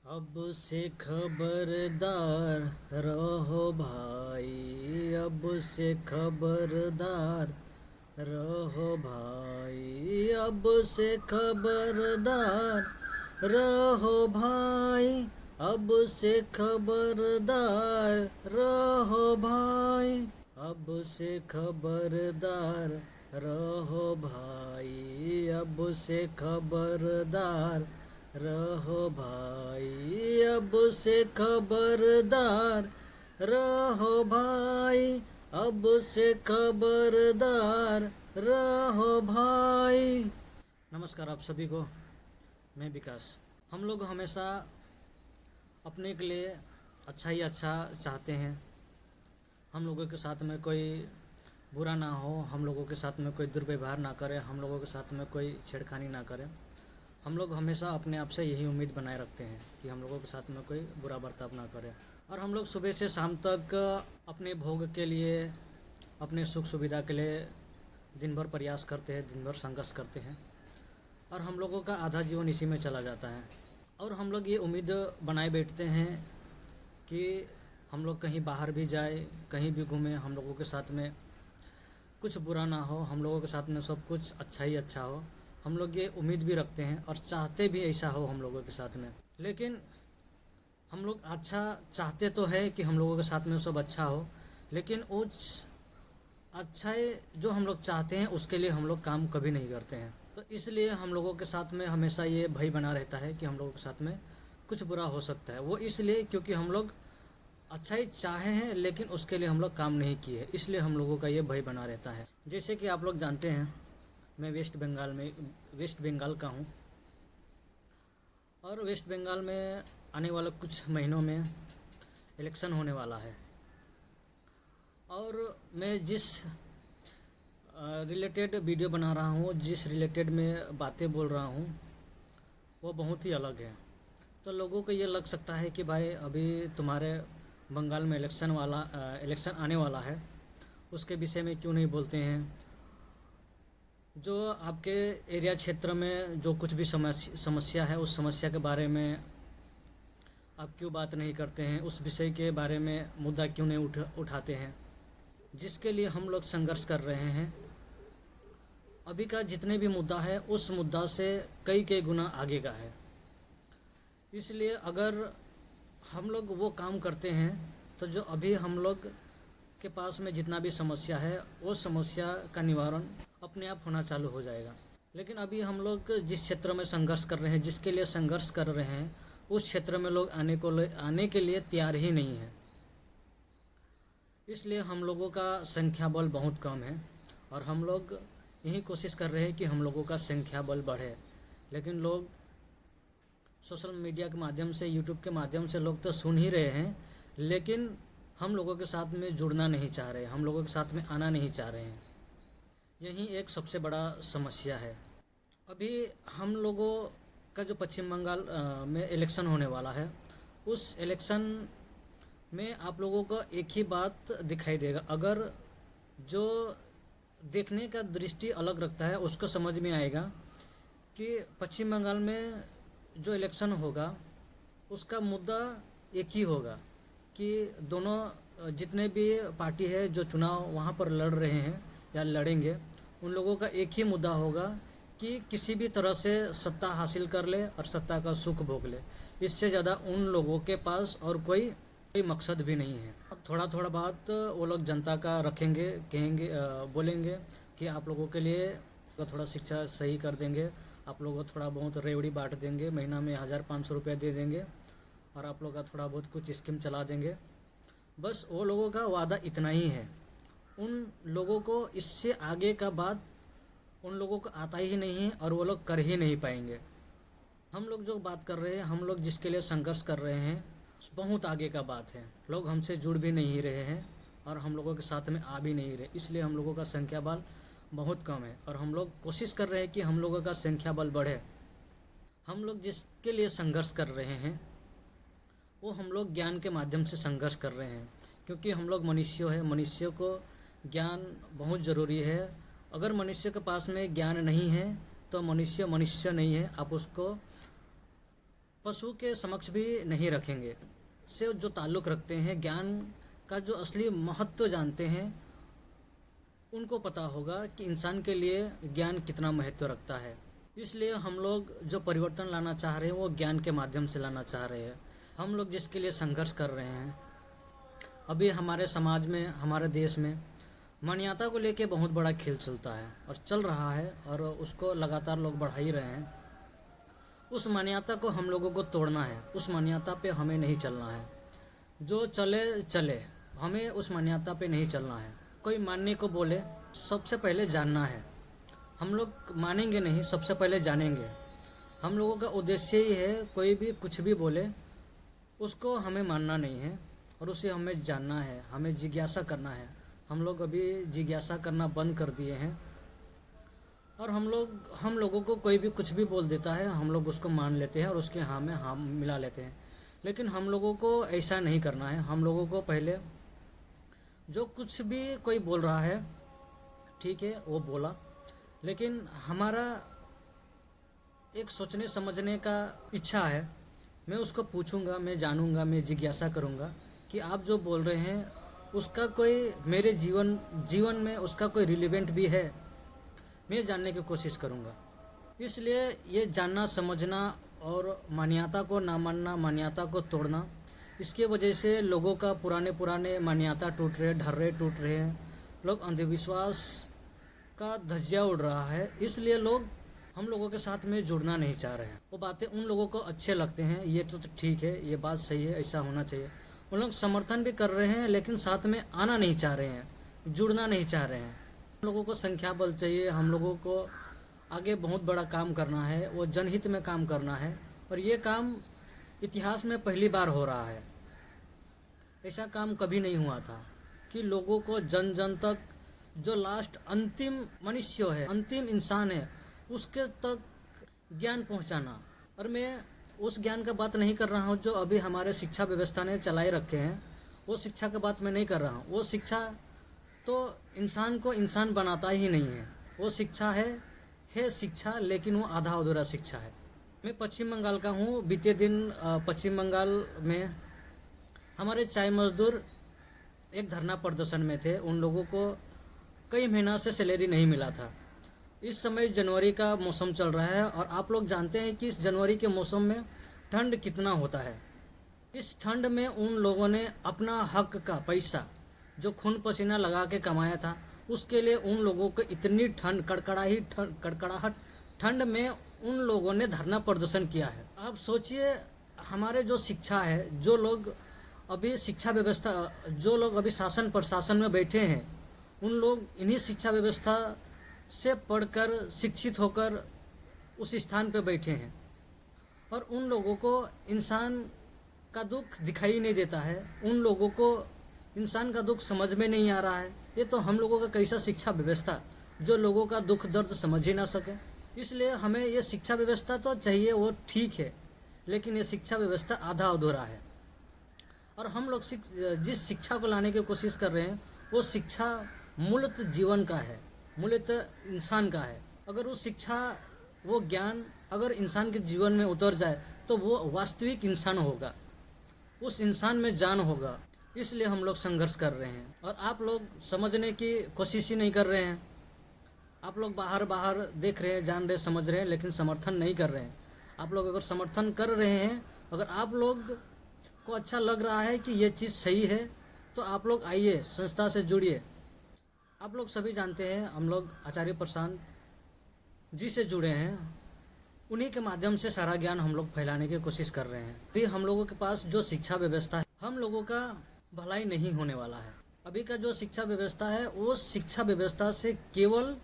अब से खबरदार रहो भाई, अब से खबरदार रहो भाई, अब से खबरदार रहो भाई, अब से खबरदार रहो भाई, अब से खबरदार रहो भाई, अब से खबरदार रहो भाई, अब से खबरदार रहो भाई, अब से खबरदार रहो भाई। नमस्कार आप सभी को, मैं विकास। हम लोग हमेशा अपने के लिए अच्छा ही अच्छा चाहते हैं। हम लोगों के साथ में कोई बुरा ना हो, हम लोगों के साथ में कोई दुर्व्यवहार ना करे, हम लोगों के साथ में कोई छेड़खानी ना करे। हम लोग हमेशा अपने आप से यही उम्मीद बनाए रखते हैं कि हम लोगों के साथ में कोई बुरा बर्ताव ना करे। और हम लोग सुबह से शाम तक अपने भोग के लिए, अपने सुख सुविधा के लिए दिन भर प्रयास करते हैं, दिन भर संघर्ष करते हैं, और हम लोगों का आधा जीवन इसी में चला जाता है। और हम लोग ये उम्मीद बनाए बैठते हैं कि हम लोग कहीं बाहर भी जाए, कहीं भी घूमें, हम लोगों के साथ में कुछ बुरा ना हो, हम लोगों के साथ में सब कुछ अच्छा ही अच्छा हो। हम लोग ये उम्मीद भी रखते हैं और चाहते भी ऐसा हो हम लोगों के साथ में। लेकिन हम लोग अच्छा चाहते तो है कि हम लोगों के साथ में सब अच्छा हो, लेकिन उस अच्छाई जो हम लोग चाहते हैं उसके लिए हम लोग काम कभी नहीं करते हैं। तो इसलिए हम लोगों के साथ में हमेशा ये भय बना रहता है कि हम लोगों के साथ में कुछ बुरा हो सकता है। वो इसलिए क्योंकि हम लोग अच्छाई चाहे हैं लेकिन उसके लिए हम लोग काम नहीं किए, इसलिए हम लोगों का ये भय बना रहता है। जैसे कि आप लोग जानते हैं, मैं वेस्ट बंगाल का हूँ, और वेस्ट बंगाल में आने वाले कुछ महीनों में इलेक्शन होने वाला है। और मैं जिस रिलेटेड वीडियो बना रहा हूँ, जिस रिलेटेड में बातें बोल रहा हूँ, वो बहुत ही अलग है। तो लोगों को ये लग सकता है कि भाई अभी तुम्हारे बंगाल में इलेक्शन आने वाला है, उसके विषय में क्यों नहीं बोलते हैं। जो आपके एरिया क्षेत्र में जो कुछ भी समस्या है, उस समस्या के बारे में आप क्यों बात नहीं करते हैं, उस विषय के बारे में मुद्दा क्यों नहीं उठाते हैं, जिसके लिए हम लोग संघर्ष कर रहे हैं। अभी का जितने भी मुद्दा है उस मुद्दा से कई गुना आगे का है। इसलिए अगर हम लोग वो काम करते हैं तो जो अभी हम लोग के पास में जितना भी समस्या है, वो समस्या का निवारण अपने आप होना चालू हो जाएगा। लेकिन अभी हम लोग जिस क्षेत्र में संघर्ष कर रहे हैं, जिसके लिए संघर्ष कर रहे हैं, उस क्षेत्र में लोग आने के लिए तैयार ही नहीं है। इसलिए हम लोगों का संख्या बल बहुत कम है, और हम लोग यही कोशिश कर रहे हैं कि हम लोगों का संख्या बल बढ़े। लेकिन लोग सोशल मीडिया के माध्यम से, यूट्यूब के माध्यम से लोग तो सुन ही रहे हैं, लेकिन हम लोगों के साथ में जुड़ना नहीं चाह रहे, हम लोगों के साथ में आना नहीं चाह रहे हैं। यही एक सबसे बड़ा समस्या है। अभी हम लोगों का जो पश्चिम बंगाल में इलेक्शन होने वाला है, उस इलेक्शन में आप लोगों को एक ही बात दिखाई देगा। अगर जो देखने का दृष्टि अलग रखता है उसको समझ में आएगा कि पश्चिम बंगाल में जो इलेक्शन होगा उसका मुद्दा एक ही होगा कि दोनों जितने भी पार्टी है जो चुनाव वहाँ पर लड़ रहे हैं या लड़ेंगे, उन लोगों का एक ही मुद्दा होगा कि किसी भी तरह से सत्ता हासिल कर ले और सत्ता का सुख भोग ले। इससे ज़्यादा उन लोगों के पास और कोई मकसद भी नहीं है। थोड़ा थोड़ा बात वो लोग जनता का रखेंगे, कहेंगे, बोलेंगे कि आप लोगों के लिए थोड़ा शिक्षा सही कर देंगे, आप लोगों को थोड़ा बहुत रेवड़ी बांट देंगे, महीना में 1500 रुपये दे देंगे, और आप लोग का थोड़ा बहुत कुछ स्कीम चला देंगे। बस वो लोगों का वादा इतना ही है। उन लोगों को इससे आगे का बात उन लोगों को आता ही नहीं है, और वो लोग कर ही नहीं पाएंगे। हम लोग जो बात कर रहे हैं, हम लोग जिसके लिए संघर्ष कर रहे हैं, बहुत आगे का बात है। लोग हमसे जुड़ भी नहीं रहे हैं और हम लोगों के साथ में आ भी नहीं रहे, इसलिए हम लोगों का संख्या बल बहुत कम है। और हम लोग कोशिश कर रहे हैं कि हम लोगों का संख्या बल बढ़े। हम लोग जिसके लिए संघर्ष कर रहे हैं वो हम लोग ज्ञान के माध्यम से संघर्ष कर रहे हैं, क्योंकि हम लोग मनुष्य हैं, मनुष्य को ज्ञान बहुत ज़रूरी है। अगर मनुष्य के पास में ज्ञान नहीं है तो मनुष्य नहीं है। आप उसको पशु के समक्ष भी नहीं रखेंगे। से जो ताल्लुक़ रखते हैं, ज्ञान का जो असली महत्व जानते हैं, उनको पता होगा कि इंसान के लिए ज्ञान कितना महत्व रखता है। इसलिए हम लोग जो परिवर्तन लाना चाह रहे हैं वो ज्ञान के माध्यम से लाना चाह रहे हैं। हम लोग जिसके लिए संघर्ष कर रहे हैं, अभी हमारे समाज में, हमारे देश में मान्यता को लेके बहुत बड़ा खेल चलता है और चल रहा है, और उसको लगातार लोग बढ़ा ही रहे हैं। उस मान्यता को हम लोगों को तोड़ना है, उस मान्यता पे हमें नहीं चलना है। जो चले चले, हमें उस मान्यता पे नहीं चलना है। कोई मानने को बोले, सबसे पहले जानना है। हम लोग मानेंगे नहीं, सबसे पहले जानेंगे। हम लोगों का उद्देश्य ही है, कोई भी कुछ भी बोले उसको हमें मानना नहीं है और उसे हमें जानना है, हमें जिज्ञासा करना है। हम लोग अभी जिज्ञासा करना बंद कर दिए हैं, और हम लोगों को कोई भी कुछ भी बोल देता है, हम लोग उसको मान लेते हैं और उसके हाँ में हाँ मिला लेते हैं। लेकिन हम लोगों को ऐसा नहीं करना है। हम लोगों को पहले जो कुछ भी कोई बोल रहा है, ठीक है वो बोला, लेकिन हमारा एक सोचने समझने का इच्छा है। मैं उसको पूछूंगा, मैं जानूंगा, मैं जिज्ञासा करूंगा कि आप जो बोल रहे हैं उसका कोई मेरे जीवन में उसका कोई रिलेवेंट भी है। मैं जानने की कोशिश करूंगा। इसलिए ये जानना, समझना और मान्यता को ना मानना, मान्यता को तोड़ना, इसके वजह से लोगों का पुराने मान्यता टूट रहे, ढर्रे टूट रहे हैं। लोग अंधविश्वास का धज्जिया उड़ रहा है। इसलिए लोग हम लोगों के साथ में जुड़ना नहीं चाह रहे हैं। वो बातें उन लोगों को अच्छे लगते हैं, ये तो ठीक है, ये बात सही है, ऐसा होना चाहिए। उन लोग समर्थन भी कर रहे हैं, लेकिन साथ में आना नहीं चाह रहे हैं, जुड़ना नहीं चाह रहे हैं। हम लोगों को संख्या बल चाहिए। हम लोगों को आगे बहुत बड़ा काम करना है, वो जनहित में काम करना है, और ये काम इतिहास में पहली बार हो रहा है। ऐसा काम कभी नहीं हुआ था कि लोगों को जन जन तक, जो लास्ट अंतिम मनुष्य है, अंतिम इंसान है, उसके तक ज्ञान पहुंचाना। और मैं उस ज्ञान का बात नहीं कर रहा हूं जो अभी हमारे शिक्षा व्यवस्था ने चलाए रखे हैं। वो शिक्षा की बात मैं नहीं कर रहा हूं। वो शिक्षा तो इंसान को इंसान बनाता ही नहीं है। वो शिक्षा है शिक्षा, लेकिन वो आधा अधूरा शिक्षा है। मैं पश्चिम बंगाल का हूँ। बीते दिन पश्चिम बंगाल में हमारे चाय मजदूर एक धरना प्रदर्शन में थे। उन लोगों को कई महीना से सैलरी नहीं मिला था। इस समय जनवरी का मौसम चल रहा है, और आप लोग जानते हैं कि इस जनवरी के मौसम में ठंड कितना होता है। इस ठंड में उन लोगों ने अपना हक का पैसा, जो खून पसीना लगा के कमाया था, उसके लिए उन लोगों को इतनी ठंड, कड़कड़ाहट ठंड में उन लोगों ने धरना प्रदर्शन किया है। आप सोचिए, हमारे जो शिक्षा है, जो लोग अभी शिक्षा व्यवस्था, जो लोग अभी शासन प्रशासन में बैठे हैं, उन लोग इन्हीं शिक्षा व्यवस्था से पढ़कर, शिक्षित होकर उस स्थान पर बैठे हैं, और उन लोगों को इंसान का दुख दिखाई नहीं देता है। उन लोगों को इंसान का दुख समझ में नहीं आ रहा है। ये तो हम लोगों का कैसा शिक्षा व्यवस्था, जो लोगों का दुख दर्द समझ ही ना सके। इसलिए हमें ये शिक्षा व्यवस्था तो चाहिए, वो ठीक है, लेकिन ये शिक्षा व्यवस्था आधा अधूरा है। और हम लोग जिस शिक्षा को लाने की कोशिश कर रहे हैं, वो शिक्षा मूलतः जीवन का है, मूलतः इंसान का है। अगर वो शिक्षा, वो ज्ञान अगर इंसान के जीवन में उतर जाए तो वो वास्तविक इंसान होगा, उस इंसान में जान होगा। इसलिए हम लोग संघर्ष कर रहे हैं, और आप लोग समझने की कोशिश ही नहीं कर रहे हैं। आप लोग बाहर देख रहे हैं, जान रहे, समझ रहे हैं, लेकिन समर्थन नहीं कर रहे हैं। आप लोग अगर समर्थन कर रहे हैं, अगर आप लोग को अच्छा लग रहा है कि ये चीज़ सही है, तो आप लोग आइए, संस्था से जुड़िए। आप लोग सभी जानते हैं, हम लोग आचार्य प्रशांत जी से जुड़े हैं। उन्हीं के माध्यम से सारा ज्ञान हम लोग फैलाने की कोशिश कर रहे हैं। फिर हम लोगों के पास जो शिक्षा व्यवस्था है, हम लोगों का भलाई नहीं होने वाला है। अभी का जो शिक्षा व्यवस्था है, वो शिक्षा व्यवस्था से केवल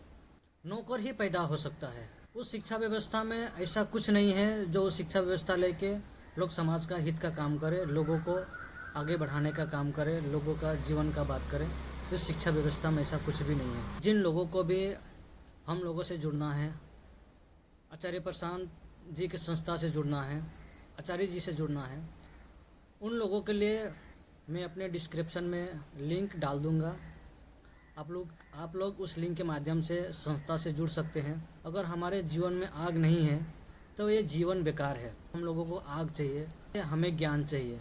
नौकर ही पैदा हो सकता है। उस शिक्षा व्यवस्था में ऐसा कुछ नहीं है जो शिक्षा व्यवस्था लेके लोग समाज का हित का काम करे, लोगों को आगे बढ़ाने का काम करे, लोगों का जीवन का बात करें। इस शिक्षा व्यवस्था में ऐसा कुछ भी नहीं है। जिन लोगों को भी हम लोगों से जुड़ना है, आचार्य प्रशांत जी की संस्था से जुड़ना है, आचार्य जी से जुड़ना है, उन लोगों के लिए मैं अपने डिस्क्रिप्शन में लिंक डाल दूंगा। आप लोग उस लिंक के माध्यम से संस्था से जुड़ सकते हैं। अगर हमारे जीवन में आग नहीं है, तो ये जीवन बेकार है। हम लोगों को आग चाहिए, हमें ज्ञान चाहिए।